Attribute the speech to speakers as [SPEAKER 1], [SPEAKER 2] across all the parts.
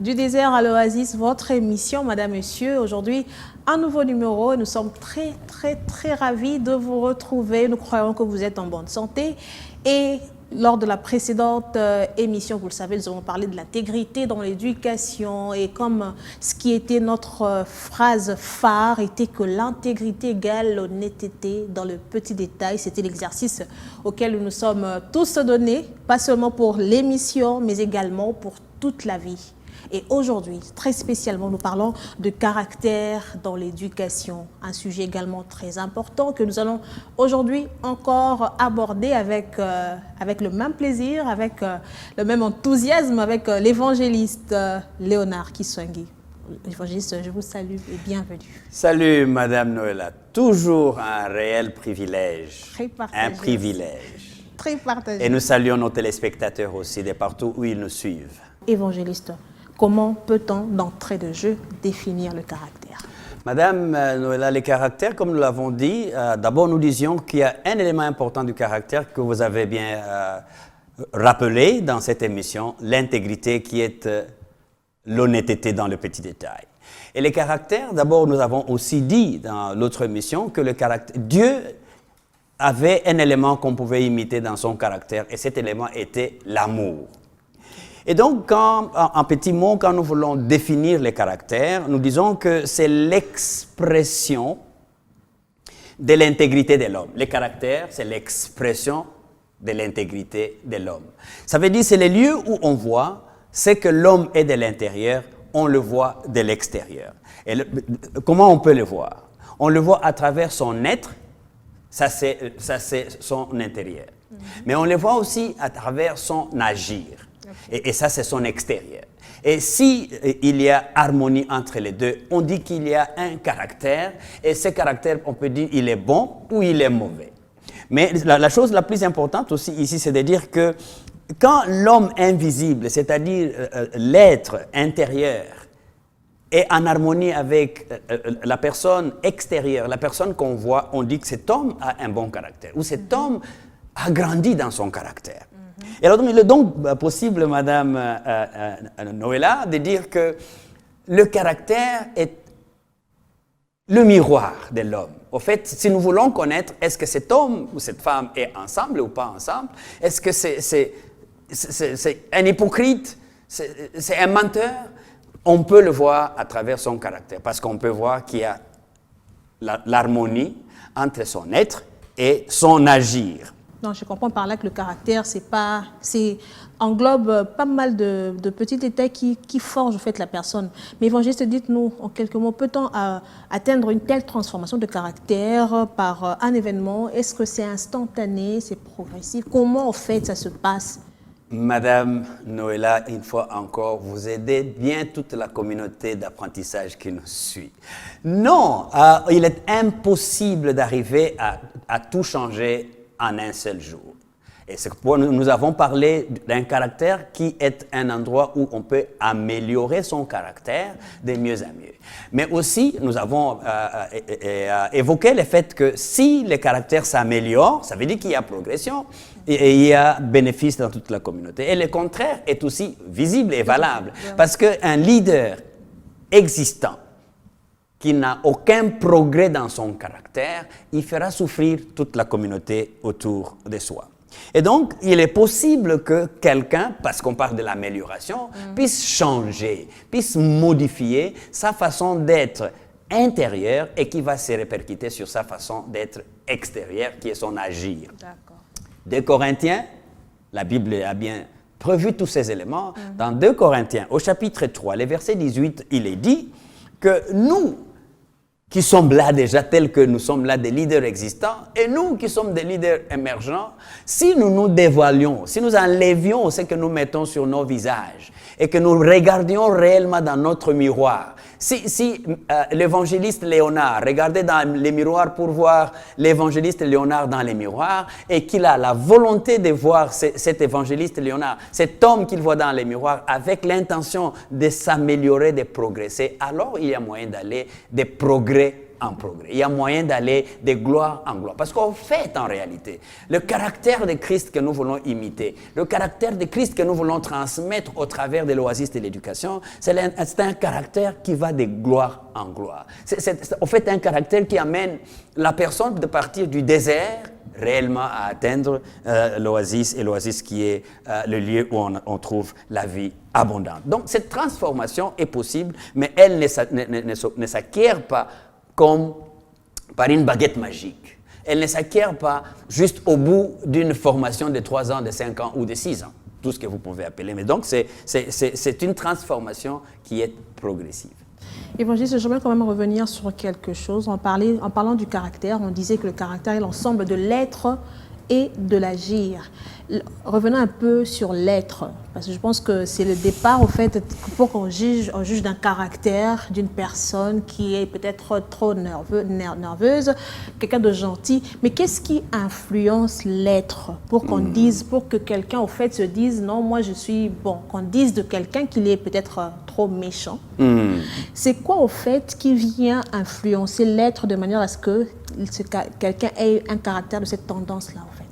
[SPEAKER 1] Du désert à l'oasis, votre émission, Madame, Monsieur. Aujourd'hui, un nouveau numéro et nous sommes très ravis de vous retrouver. Nous croyons que vous êtes en bonne santé. Et lors de la précédente émission, vous le savez, nous avons parlé de l'intégrité dans l'éducation et comme ce qui était notre phrase phare était que l'intégrité égale l'honnêteté dans le petit détail. C'était l'exercice auquel nous nous sommes tous donnés, pas seulement pour l'émission, mais également pour toute la vie. Et aujourd'hui, très spécialement, nous parlons de caractère dans l'éducation, un sujet également très important que nous allons aujourd'hui encore aborder avec le même plaisir, avec le même enthousiasme, avec l'évangéliste Léonard Kiswangui. Évangéliste, je vous salue et bienvenue.
[SPEAKER 2] Salut Madame Noëlla, toujours un réel privilège,
[SPEAKER 1] Très partagé.
[SPEAKER 2] un privilège.
[SPEAKER 1] Très partagé.
[SPEAKER 2] Et nous saluons nos téléspectateurs aussi de partout où ils nous suivent.
[SPEAKER 1] Évangéliste, comment peut-on, d'entrée de jeu, définir le caractère?
[SPEAKER 2] Madame Noëlla, les caractères, comme nous l'avons dit, d'abord nous disions qu'il y a un élément important du caractère que vous avez bien rappelé dans cette émission, l'intégrité qui est l'honnêteté dans le petit détail. Et les caractères, d'abord nous avons aussi dit dans l'autre émission que le caractère, Dieu avait un élément qu'on pouvait imiter dans son caractère et cet élément était l'amour. Et donc, en petits mots, quand nous voulons définir les caractères, nous disons que c'est l'expression de l'intégrité de l'homme. Les caractères, c'est l'expression de l'intégrité de l'homme. Ça veut dire que c'est les lieux où on voit ce que l'homme est de l'intérieur, on le voit de l'extérieur. Et comment on peut le voir? On le voit à travers son être, ça c'est son intérieur. Mais on le voit aussi à travers son agir. Et ça, c'est son extérieur. Et si il y a harmonie entre les deux, on dit qu'il y a un caractère, et ce caractère, on peut dire il est bon ou il est mauvais. Mais la chose la plus importante aussi ici, c'est de dire que quand l'homme invisible, c'est-à-dire l'être intérieur, est en harmonie avec la personne extérieure, la personne qu'on voit, on dit que cet homme a un bon caractère, ou cet homme a grandi dans son caractère. Et alors, il est donc possible, Madame Noëlla, de dire que le caractère est le miroir de l'homme. Au fait, si nous voulons connaître est-ce que cet homme ou cette femme est ensemble ou pas ensemble, est-ce que c'est un hypocrite, c'est un menteur, on peut le voir à travers son caractère, parce qu'on peut voir qu'il y a l'harmonie entre son être et son agir.
[SPEAKER 1] Non, je comprends par là que le caractère, englobe pas mal de petits détails qui forgent en fait la personne. Mais évangéliste, dites-nous en quelques mots, peut-on atteindre une telle transformation de caractère par un événement? Est-ce que c'est instantané, c'est progressif? Comment en fait ça se passe?
[SPEAKER 2] Madame Noëlla, une fois encore, vous aidez bien toute la communauté d'apprentissage qui nous suit. Non, il est impossible d'arriver à tout changer en un seul jour. Et c'est pourquoi nous avons parlé d'un caractère qui est un endroit où on peut améliorer son caractère de mieux en mieux. Mais aussi, nous avons évoqué le fait que si le caractère s'améliore, ça veut dire qu'il y a progression et il y a bénéfice dans toute la communauté. Et le contraire est aussi visible et valable. Parce qu'un leader existant qui n'a aucun progrès dans son caractère, il fera souffrir toute la communauté autour de soi. Et donc, il est possible que quelqu'un, parce qu'on parle de l'amélioration, puisse changer, puisse modifier sa façon d'être intérieure et qui va se répercuter sur sa façon d'être extérieure, qui est son agir.
[SPEAKER 1] D'accord.
[SPEAKER 2] 2 Corinthiens, la Bible a bien prévu tous ces éléments. Dans 2 Corinthiens, au chapitre 3, le verset 18, il est dit que nous, qui sommes là déjà tels que nous sommes là des leaders existants, et nous qui sommes des leaders émergents, si nous nous dévoilions, si nous enlevions ce que nous mettons sur nos visages et que nous regardions réellement dans notre miroir, si l'évangéliste Léonard regardait dans les miroirs pour voir l'évangéliste Léonard dans les miroirs et qu'il a la volonté de voir cet évangéliste Léonard, cet homme qu'il voit dans les miroirs avec l'intention de s'améliorer, de progresser, alors il y a moyen d'aller de progrès en progrès. Il y a moyen d'aller de gloire en gloire. Parce qu'en fait, en réalité, le caractère de Christ que nous voulons imiter, le caractère de Christ que nous voulons transmettre au travers de l'oasis de l'éducation, c'est un caractère qui va de gloire en gloire. C'est en fait un caractère qui amène la personne de partir du désert réellement à atteindre l'oasis, et l'oasis qui est le lieu où on trouve la vie abondante. Donc cette transformation est possible, mais elle ne s'acquiert pas comme par une baguette magique. Elle ne s'acquiert pas juste au bout d'une formation de 3 ans, de 5 ans ou de 6 ans, tout ce que vous pouvez appeler. Mais donc c'est une transformation qui est progressive.
[SPEAKER 1] Évangéliste, j'aimerais quand même revenir sur quelque chose. En parlant du caractère, on disait que le caractère est l'ensemble de l'être et de l'agir. Revenons un peu sur l'être, parce que je pense que c'est le départ, au fait, pour qu'on juge d'un caractère d'une personne qui est peut-être trop nerveuse, quelqu'un de gentil. Mais qu'est-ce qui influence l'être pour qu'on dise, pour que quelqu'un, au fait, se dise, non, moi je suis bon, qu'on dise de quelqu'un qu'il est peut-être trop méchant. C'est quoi, au fait, qui vient influencer l'être de manière à ce que quelqu'un ait un caractère de cette tendance-là, en fait?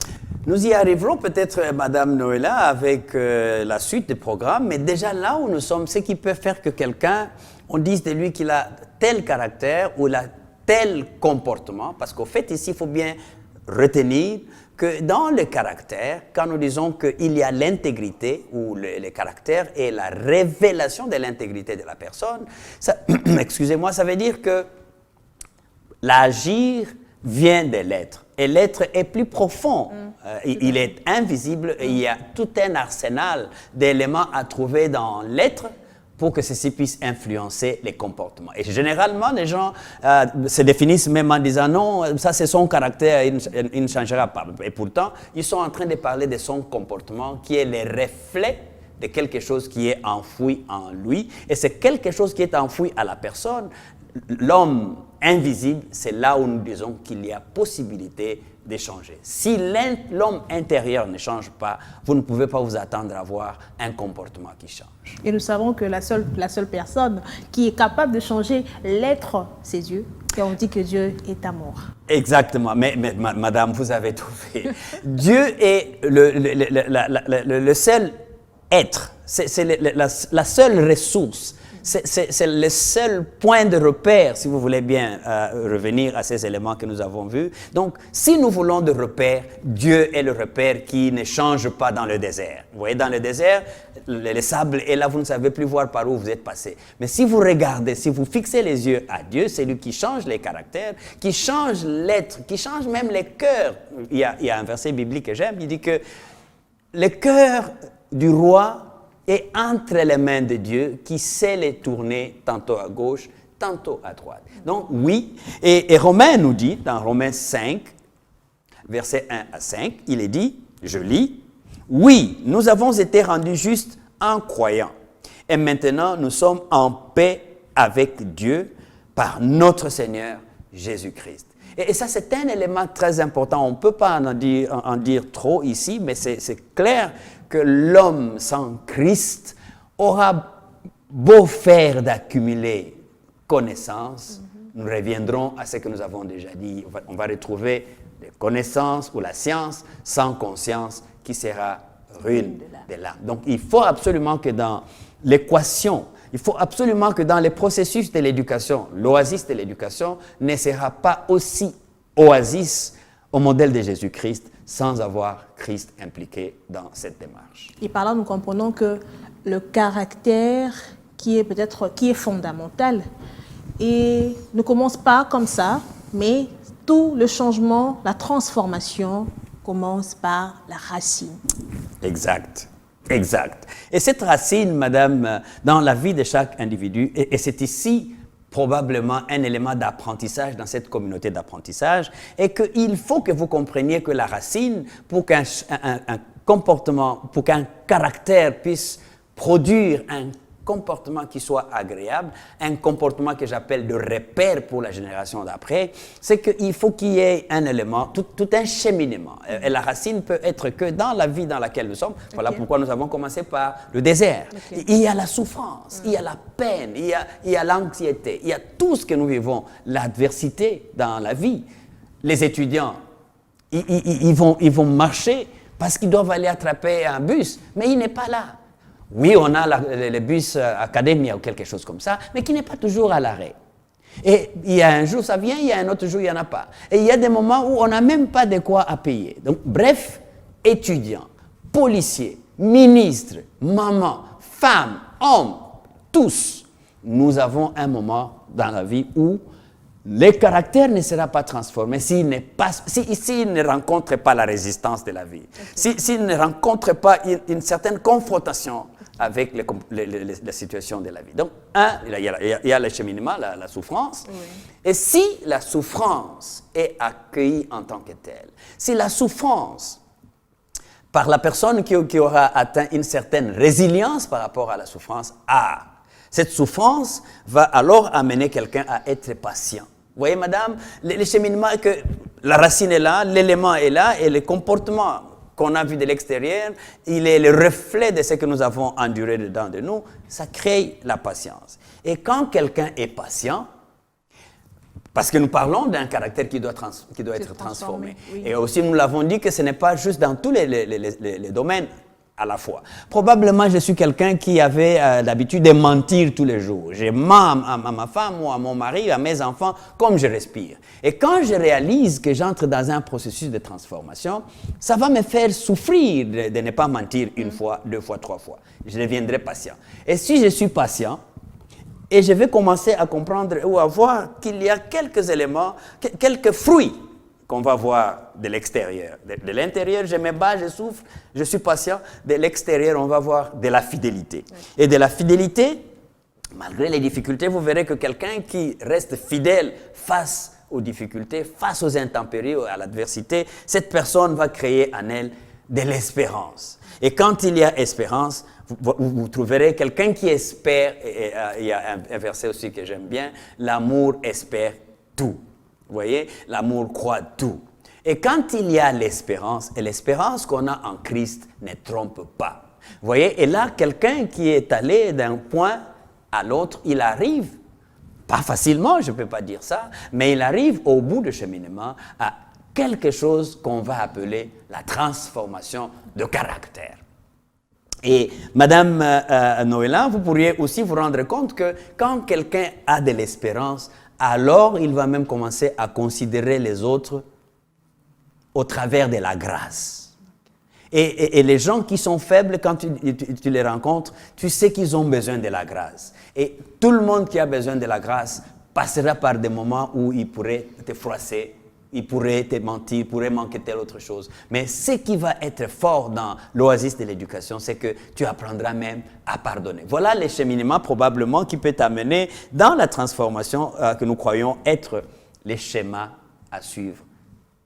[SPEAKER 2] Nous y arriverons peut-être, Madame Noëlla, avec la suite du programme, mais déjà là où nous sommes, ce qui peut faire que quelqu'un, on dise de lui qu'il a tel caractère ou il a tel comportement, parce qu'au fait, ici, il faut bien retenir que dans le caractère, quand nous disons qu'il y a l'intégrité ou le caractère et la révélation de l'intégrité de la personne, ça, excusez-moi, ça veut dire que l'agir vient de l'être. Et l'être est plus profond. Il est invisible et il y a tout un arsenal d'éléments à trouver dans l'être pour que ceci puisse influencer les comportements. Et généralement, les gens se définissent même en disant non, ça c'est son caractère, il ne changera pas. Et pourtant, ils sont en train de parler de son comportement qui est le reflet de quelque chose qui est enfoui en lui. Et c'est quelque chose qui est enfoui à la personne. L'homme invisible, c'est là où nous disons qu'il y a possibilité de changer. Si l'homme intérieur ne change pas, vous ne pouvez pas vous attendre à avoir un comportement qui change.
[SPEAKER 1] Et nous savons que la seule personne qui est capable de changer l'être, c'est Dieu. Et on dit que Dieu est amour.
[SPEAKER 2] Exactement. Mais madame, vous avez trouvé. Dieu est le seul être. C'est la seule ressource. C'est le seul point de repère, si vous voulez bien revenir à ces éléments que nous avons vus. Donc, si nous voulons de repères, Dieu est le repère qui ne change pas dans le désert. Vous voyez, dans le désert, le sable est là, vous ne savez plus voir par où vous êtes passé. Mais si vous regardez, si vous fixez les yeux à Dieu, c'est lui qui change les caractères, qui change l'être, qui change même les cœurs. Il y a un verset biblique que j'aime, il dit que le cœur du roi est entre les mains de Dieu qui sait les tourner tantôt à gauche, tantôt à droite. Donc oui, et Romains nous dit, dans Romains 5, versets 1 à 5, il est dit, je lis, « Oui, nous avons été rendus justes en croyant, et maintenant nous sommes en paix avec Dieu par notre Seigneur Jésus-Christ. » Et ça, c'est un élément très important. On ne peut pas en dire trop ici, mais c'est clair que l'homme sans Christ aura beau faire d'accumuler connaissances. Nous reviendrons à ce que nous avons déjà dit. On va retrouver les connaissances ou la science sans conscience qui sera ruine de l'âme. Donc, il faut absolument que dans l'équation, il faut absolument que dans les processus de l'éducation, l'oasis de l'éducation ne sera pas aussi oasis au modèle de Jésus-Christ sans avoir Christ impliqué dans cette démarche.
[SPEAKER 1] Et par là, nous comprenons que le caractère qui est fondamental et ne commence pas comme ça, mais tout le changement, la transformation commence par la racine.
[SPEAKER 2] Exact. Exact. Et cette racine, madame, dans la vie de chaque individu, et c'est ici probablement un élément d'apprentissage dans cette communauté d'apprentissage, et qu'il faut que vous compreniez que la racine, pour qu'un comportement, pour qu'un caractère puisse produire un comportement qui soit agréable, un comportement que j'appelle de repère pour la génération d'après, c'est qu'il faut qu'il y ait un élément, tout un cheminement. Et la racine peut être que dans la vie dans laquelle nous sommes. Voilà pourquoi nous avons commencé par le désert. Il y a la souffrance, il y a la peine, il y a l'anxiété, il y a tout ce que nous vivons, l'adversité dans la vie. Les étudiants, ils vont marcher parce qu'ils doivent aller attraper un bus, mais il n'est pas là. Oui, on a le bus Academia ou quelque chose comme ça, mais qui n'est pas toujours à l'arrêt. Et il y a un jour, ça vient, il y a un autre jour, il n'y en a pas. Et il y a des moments où on n'a même pas de quoi à payer. Donc, bref, étudiants, policiers, ministres, mamans, femmes, hommes, tous, nous avons un moment dans la vie où le caractère ne sera pas transformé s'il ne rencontre pas la résistance de la vie, s'il ne rencontre pas une certaine confrontation avec la situation de la vie. Donc, il y a le cheminement, la souffrance. Oui. Et si la souffrance est accueillie en tant que telle, si la souffrance, par la personne qui aura atteint une certaine résilience par rapport à la souffrance, cette souffrance va alors amener quelqu'un à être patient. Vous voyez, madame, le cheminement, que la racine est là, l'élément est là, et le comportement qu'on a vu de l'extérieur, il est le reflet de ce que nous avons enduré dedans de nous, ça crée la patience. Et quand quelqu'un est patient, parce que nous parlons d'un caractère qui doit être transformé. Oui. Et aussi, nous l'avons dit que ce n'est pas juste dans tous les domaines à la fois. Probablement, je suis quelqu'un qui avait l'habitude de mentir tous les jours. Je mens à ma femme ou à mon mari, à mes enfants, comme je respire. Et quand je réalise que j'entre dans un processus de transformation, ça va me faire souffrir de ne pas mentir une fois, 2 fois, 3 fois. Je deviendrai patient. Et si je suis patient, et je vais commencer à comprendre ou à voir qu'il y a quelques éléments, quelques fruits qu'on va voir de l'extérieur. De l'intérieur, je me bats, je souffre, je suis patient. De l'extérieur, on va voir de la fidélité. Oui. Et de la fidélité, malgré les difficultés, vous verrez que quelqu'un qui reste fidèle face aux difficultés, face aux intempéries, à l'adversité, cette personne va créer en elle de l'espérance. Et quand il y a espérance, vous trouverez quelqu'un qui espère, et il y a un verset aussi que j'aime bien, l'amour espère tout. Vous voyez, l'amour croit tout. Et quand il y a l'espérance, et l'espérance qu'on a en Christ ne trompe pas. Vous voyez, et là, quelqu'un qui est allé d'un point à l'autre, il arrive, pas facilement, je ne peux pas dire ça, mais il arrive au bout du cheminement à quelque chose qu'on va appeler la transformation de caractère. Et Madame Noëlla, vous pourriez aussi vous rendre compte que quand quelqu'un a de l'espérance, alors il va même commencer à considérer les autres au travers de la grâce. Et les gens qui sont faibles, quand tu les rencontres, tu sais qu'ils ont besoin de la grâce. Et tout le monde qui a besoin de la grâce passera par des moments où il pourrait te froisser, il pourrait te mentir, il pourrait manquer telle autre chose. Mais ce qui va être fort dans l'oasis de l'éducation, c'est que tu apprendras même à pardonner. Voilà les cheminements probablement qui peuvent t'amener dans la transformation que nous croyons être les schémas à suivre.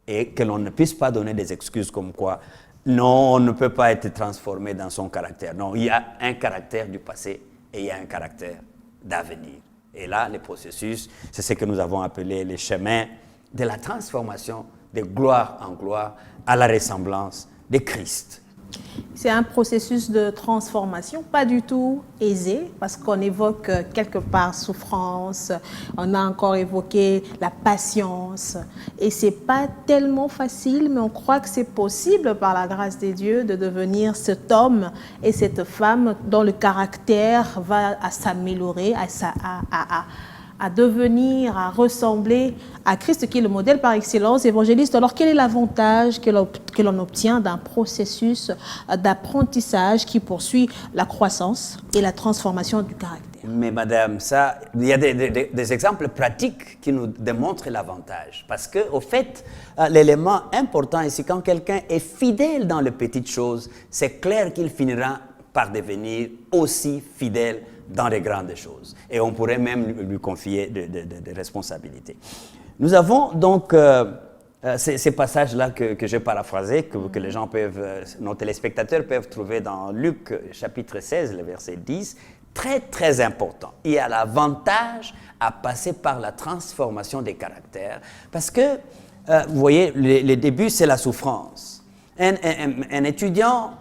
[SPEAKER 2] Et que l'on ne puisse pas donner des excuses comme quoi, non, on ne peut pas être transformé dans son caractère. Non, il y a un caractère du passé et il y a un caractère d'avenir. Et là, les processus, c'est ce que nous avons appelé les chemins de la transformation de gloire en gloire à la ressemblance de Christ.
[SPEAKER 1] C'est un processus de transformation, pas du tout aisé, parce qu'on évoque quelque part souffrance, on a encore évoqué la patience, et c'est pas tellement facile, mais on croit que c'est possible par la grâce de Dieu de devenir cet homme et cette femme dont le caractère va à s'améliorer, à devenir, à ressembler à Christ qui est le modèle par excellence. Évangéliste, alors quel est l'avantage que l'on obtient d'un processus d'apprentissage qui poursuit la croissance et la transformation du caractère?
[SPEAKER 2] Mais madame, ça, il y a des exemples pratiques qui nous démontrent l'avantage. Parce que, au fait, l'élément important ici, quand quelqu'un est fidèle dans les petites choses, c'est clair qu'il finira par devenir aussi fidèle dans les grandes choses. Et on pourrait même lui confier des responsabilités. Nous avons donc ces passages-là que j'ai paraphrasés, que les gens peuvent, nos téléspectateurs peuvent trouver dans Luc chapitre 16, le verset 10. « très, très important. Il y a l'avantage à passer par la transformation des caractères parce que, vous voyez, les débuts, c'est la souffrance. Un étudiant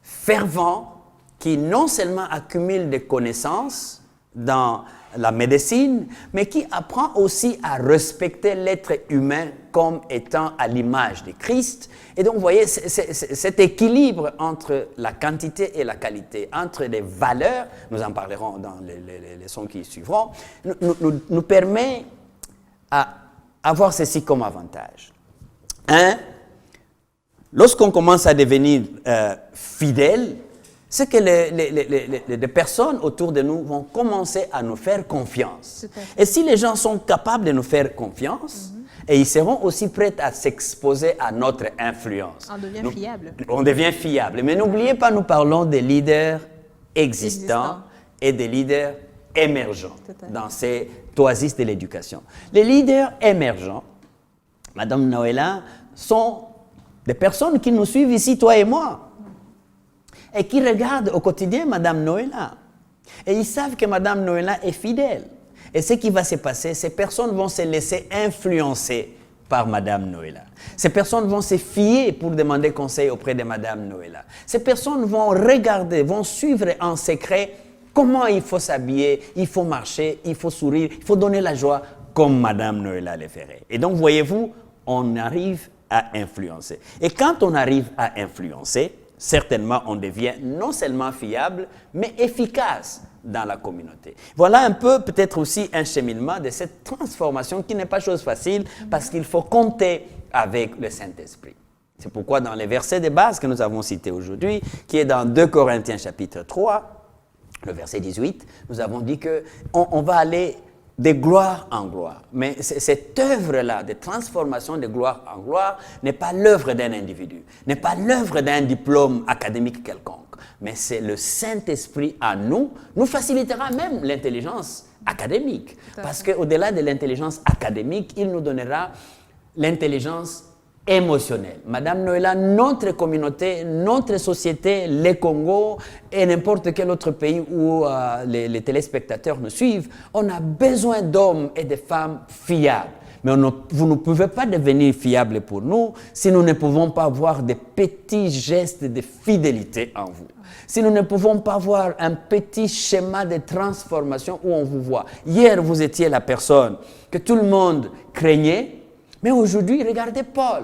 [SPEAKER 2] fervent qui non seulement accumule des connaissances dans la médecine, mais qui apprend aussi à respecter l'être humain comme étant à l'image de Christ. Et donc, vous voyez, cet équilibre entre la quantité et la qualité, entre les valeurs, nous en parlerons dans les leçons qui suivront, nous permet à avoir ceci comme avantage. Lorsqu'on commence à devenir fidèle, c'est que les personnes autour de nous vont commencer à nous faire confiance. Et si les gens sont capables de nous faire confiance, et ils seront aussi prêts à s'exposer à notre influence.
[SPEAKER 1] On devient fiable.
[SPEAKER 2] On devient fiable. Mais n'oubliez pas, nous parlons des leaders existants et des leaders émergents dans ces oasis de l'éducation. Les leaders émergents, Madame Noëlla, sont des personnes qui nous suivent ici, toi et moi, et qui regardent au quotidien Madame Noëlla. Et ils savent que Madame Noëlla est fidèle. Et ce qui va se passer, ces personnes vont se laisser influencer par Madame Noëlla. Ces personnes vont se fier pour demander conseil auprès de Madame Noëlla. Ces personnes vont regarder, vont suivre en secret comment il faut s'habiller, il faut marcher, il faut sourire, il faut donner la joie comme Madame Noëlla le ferait. Et donc, voyez-vous, on arrive à influencer. Et quand on arrive à influencer, certainement, on devient non seulement fiable, mais efficace dans la communauté. Voilà un peu peut-être aussi un cheminement de cette transformation qui n'est pas chose facile parce qu'il faut compter avec le Saint-Esprit. C'est pourquoi dans les versets de base que nous avons cités aujourd'hui, qui est dans 2 Corinthiens chapitre 3, le verset 18, nous avons dit qu'on va aller de gloire en gloire. Mais cette œuvre-là de transformation de gloire en gloire n'est pas l'œuvre d'un individu, n'est pas l'œuvre d'un diplôme académique quelconque, mais c'est le Saint-Esprit en nous, nous facilitera même l'intelligence académique. Parce qu'au-delà de l'intelligence académique, il nous donnera l'intelligence émotionnelle. Madame Noëlla, notre communauté, notre société, le Congo et n'importe quel autre pays où les téléspectateurs nous suivent, on a besoin d'hommes et de femmes fiables. Mais vous ne pouvez pas devenir fiable pour nous si nous ne pouvons pas voir des petits gestes de fidélité en vous. Si nous ne pouvons pas voir un petit schéma de transformation où on vous voit. Hier, vous étiez la personne que tout le monde craignait, mais aujourd'hui, regardez Paul.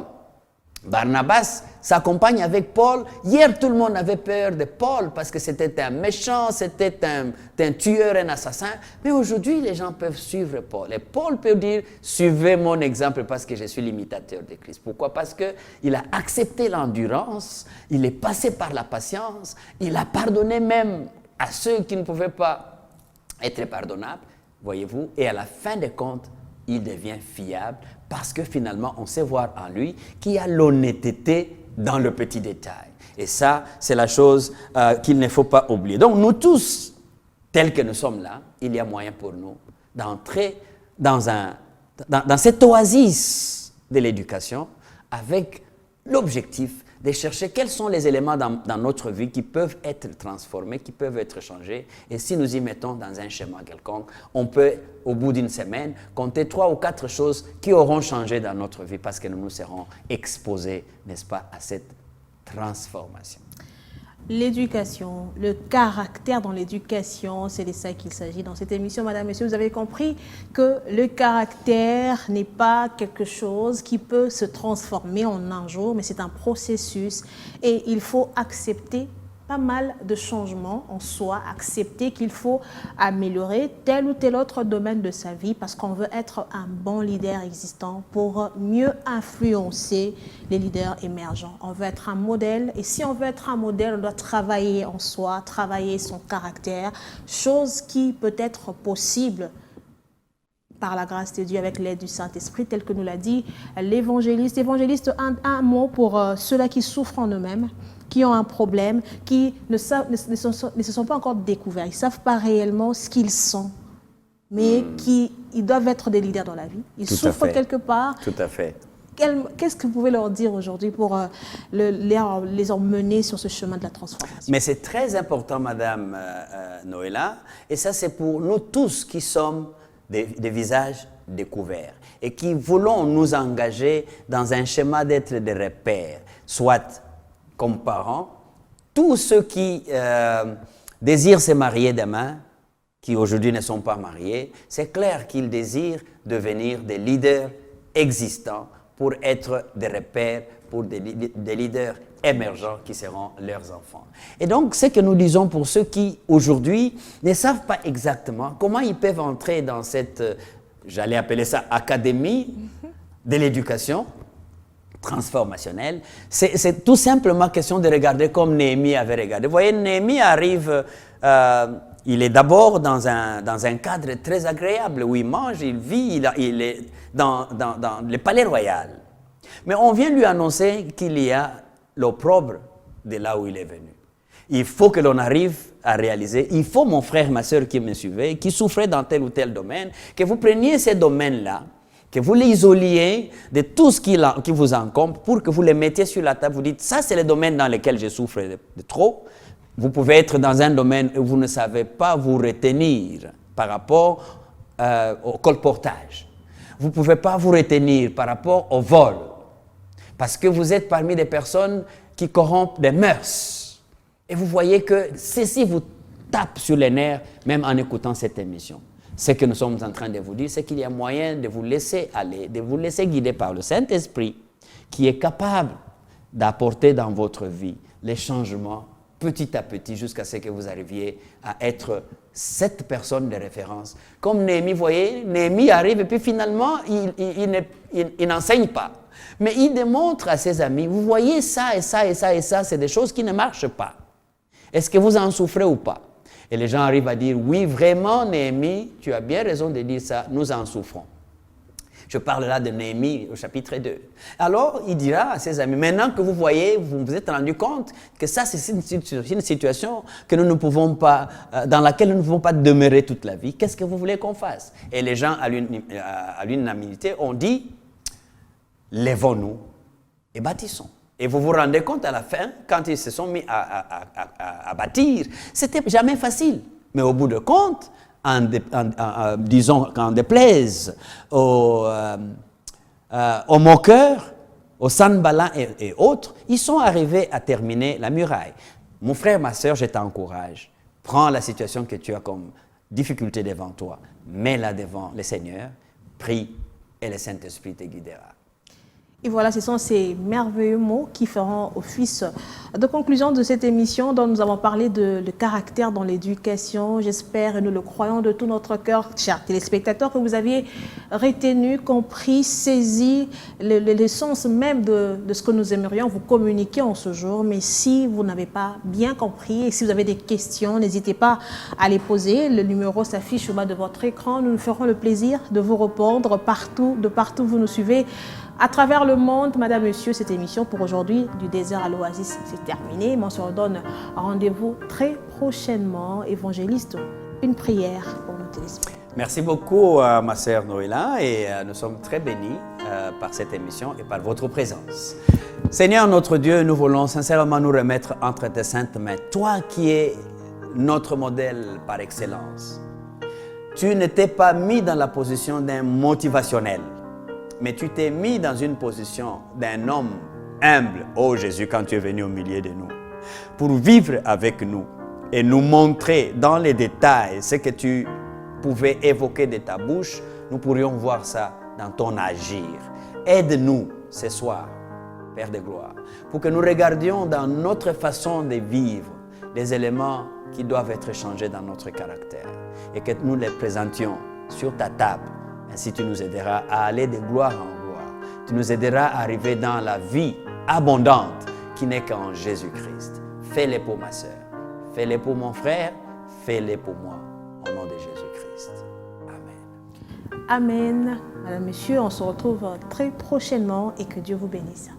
[SPEAKER 2] Barnabas s'accompagne avec Paul. Hier, tout le monde avait peur de Paul parce que c'était un méchant, c'était un tueur, un assassin. Mais aujourd'hui, les gens peuvent suivre Paul. Et Paul peut dire, suivez mon exemple parce que je suis l'imitateur de Christ. Pourquoi? Parce qu'il a accepté l'endurance, il est passé par la patience, il a pardonné même à ceux qui ne pouvaient pas être pardonnables, voyez-vous. Et à la fin des comptes, il devient fiable parce que finalement, on sait voir en lui qu'il y a l'honnêteté dans le petit détail. Et ça, c'est la chose qu'il ne faut pas oublier. Donc, nous tous, tels que nous sommes là, il y a moyen pour nous d'entrer dans cette oasis de l'éducation avec l'objectif de chercher quels sont les éléments dans notre vie qui peuvent être transformés, qui peuvent être changés. Et si nous y mettons dans un schéma quelconque, on peut, au bout d'une semaine, compter 3 ou 4 choses qui auront changé dans notre vie parce que nous nous serons exposés, n'est-ce pas, à cette transformation.
[SPEAKER 1] L'éducation, le caractère dans l'éducation, c'est de ça qu'il s'agit dans cette émission. Madame, Monsieur, vous avez compris que le caractère n'est pas quelque chose qui peut se transformer en un jour, mais c'est un processus et il faut accepter pas mal de changements en soi, accepter qu'il faut améliorer tel ou tel autre domaine de sa vie parce qu'on veut être un bon leader existant pour mieux influencer les leaders émergents. On veut être un modèle et si on veut être un modèle, on doit travailler en soi, travailler son caractère, chose qui peut être possible par la grâce de Dieu avec l'aide du Saint-Esprit, tel que nous l'a dit l'évangéliste. Évangéliste, un mot pour ceux-là qui souffrent en eux-mêmes, qui ont un problème, qui ne se sont pas encore découverts. Ils ne savent pas réellement ce qu'ils sont, mais ils doivent être des leaders dans la vie. Ils souffrent quelque part.
[SPEAKER 2] Tout à fait.
[SPEAKER 1] Qu'est-ce que vous pouvez leur dire aujourd'hui pour les emmener sur ce chemin de la transformation?
[SPEAKER 2] Mais c'est très important, Madame Noëlla, et ça c'est pour nous tous qui sommes des visages découverts et qui voulons nous engager dans un schéma d'être des repères, soit comme parents, tous ceux qui désirent se marier demain, qui aujourd'hui ne sont pas mariés, c'est clair qu'ils désirent devenir des leaders existants pour être des repères, pour des leaders émergents qui seront leurs enfants. Et donc, ce que nous disons pour ceux qui, aujourd'hui, ne savent pas exactement comment ils peuvent entrer dans cette, j'allais appeler ça, académie de l'éducation transformationnelle, c'est tout simplement question de regarder comme Néhémie avait regardé. Vous voyez, Néhémie arrive, il est d'abord dans un cadre très agréable où il mange, il vit, il est dans le palais royal. Mais on vient lui annoncer qu'il y a l'opprobre de là où il est venu. Il faut que l'on arrive à réaliser, il faut, mon frère, ma soeur qui me suivait, qui souffrait dans tel ou tel domaine, que vous preniez ces domaines-là, que vous les isoliez de tout ce qui vous encombre pour que vous les mettiez sur la table. Vous dites, ça c'est le domaine dans lequel je souffre de trop. Vous pouvez être dans un domaine où vous ne savez pas vous retenir par rapport au colportage. Vous ne pouvez pas vous retenir par rapport au vol. Parce que vous êtes parmi des personnes qui corrompent des mœurs. Et vous voyez que ceci vous tape sur les nerfs, même en écoutant cette émission. Ce que nous sommes en train de vous dire, c'est qu'il y a moyen de vous laisser aller, de vous laisser guider par le Saint-Esprit, qui est capable d'apporter dans votre vie les changements petit à petit jusqu'à ce que vous arriviez à être cette personne de référence. Comme Néhémie, vous voyez, Néhémie arrive et puis finalement, il n'enseigne pas. Mais il démontre à ses amis, vous voyez ça et ça et ça et ça, c'est des choses qui ne marchent pas. Est-ce que vous en souffrez ou pas? Et les gens arrivent à dire, oui, vraiment, Néhémie, tu as bien raison de dire ça, nous en souffrons. Je parle là de Néhémie au chapitre 2. Alors, il dira à ses amis, maintenant que vous voyez, vous vous êtes rendu compte que ça, c'est une situation que nous ne pouvons pas, dans laquelle nous ne pouvons pas demeurer toute la vie. Qu'est-ce que vous voulez qu'on fasse? Et les gens, à l'unanimité, ont dit, lèvons-nous et bâtissons. Et vous vous rendez compte à la fin, quand ils se sont mis à bâtir, c'était jamais facile. Mais au bout de compte, disons qu'en déplaise aux moqueurs, aux Sanballat et autres, ils sont arrivés à terminer la muraille. Mon frère, ma soeur, je t'encourage. Prends la situation que tu as comme difficulté devant toi, mets-la devant le Seigneur, prie et le Saint-Esprit te guidera.
[SPEAKER 1] Et voilà, ce sont ces merveilleux mots qui feront office de conclusion de cette émission dont nous avons parlé de caractère dans l'éducation. J'espère et nous le croyons de tout notre cœur, chers téléspectateurs, que vous aviez retenu, compris, saisi le sens même de ce que nous aimerions vous communiquer en ce jour. Mais si vous n'avez pas bien compris et si vous avez des questions, n'hésitez pas à les poser. Le numéro s'affiche au bas de votre écran. Nous nous ferons le plaisir de vous répondre de partout où vous nous suivez. À travers le monde, madame, monsieur, cette émission pour aujourd'hui, du désert à l'oasis, c'est terminé. On se redonne rendez-vous très prochainement. Évangéliste, une prière pour nos téléspectateurs.
[SPEAKER 2] Merci beaucoup à ma sœur Noëlla et nous sommes très bénis par cette émission et par votre présence. Seigneur notre Dieu, nous voulons sincèrement nous remettre entre tes saintes mains. Toi qui es notre modèle par excellence. Tu ne t'es pas mis dans la position d'un motivationnel. Mais tu t'es mis dans une position d'un homme humble, ô Jésus, quand tu es venu au milieu de nous, pour vivre avec nous et nous montrer dans les détails ce que tu pouvais évoquer de ta bouche. Nous pourrions voir ça dans ton agir. Aide-nous ce soir, Père de gloire, pour que nous regardions dans notre façon de vivre les éléments qui doivent être changés dans notre caractère et que nous les présentions sur ta table. Ainsi, tu nous aideras à aller de gloire en gloire. Tu nous aideras à arriver dans la vie abondante qui n'est qu'en Jésus-Christ. Fais-le pour ma sœur, fais-le pour mon frère, fais-le pour moi. Au nom de Jésus-Christ. Amen.
[SPEAKER 1] Amen. Madame, monsieur, on se retrouve très prochainement et que Dieu vous bénisse.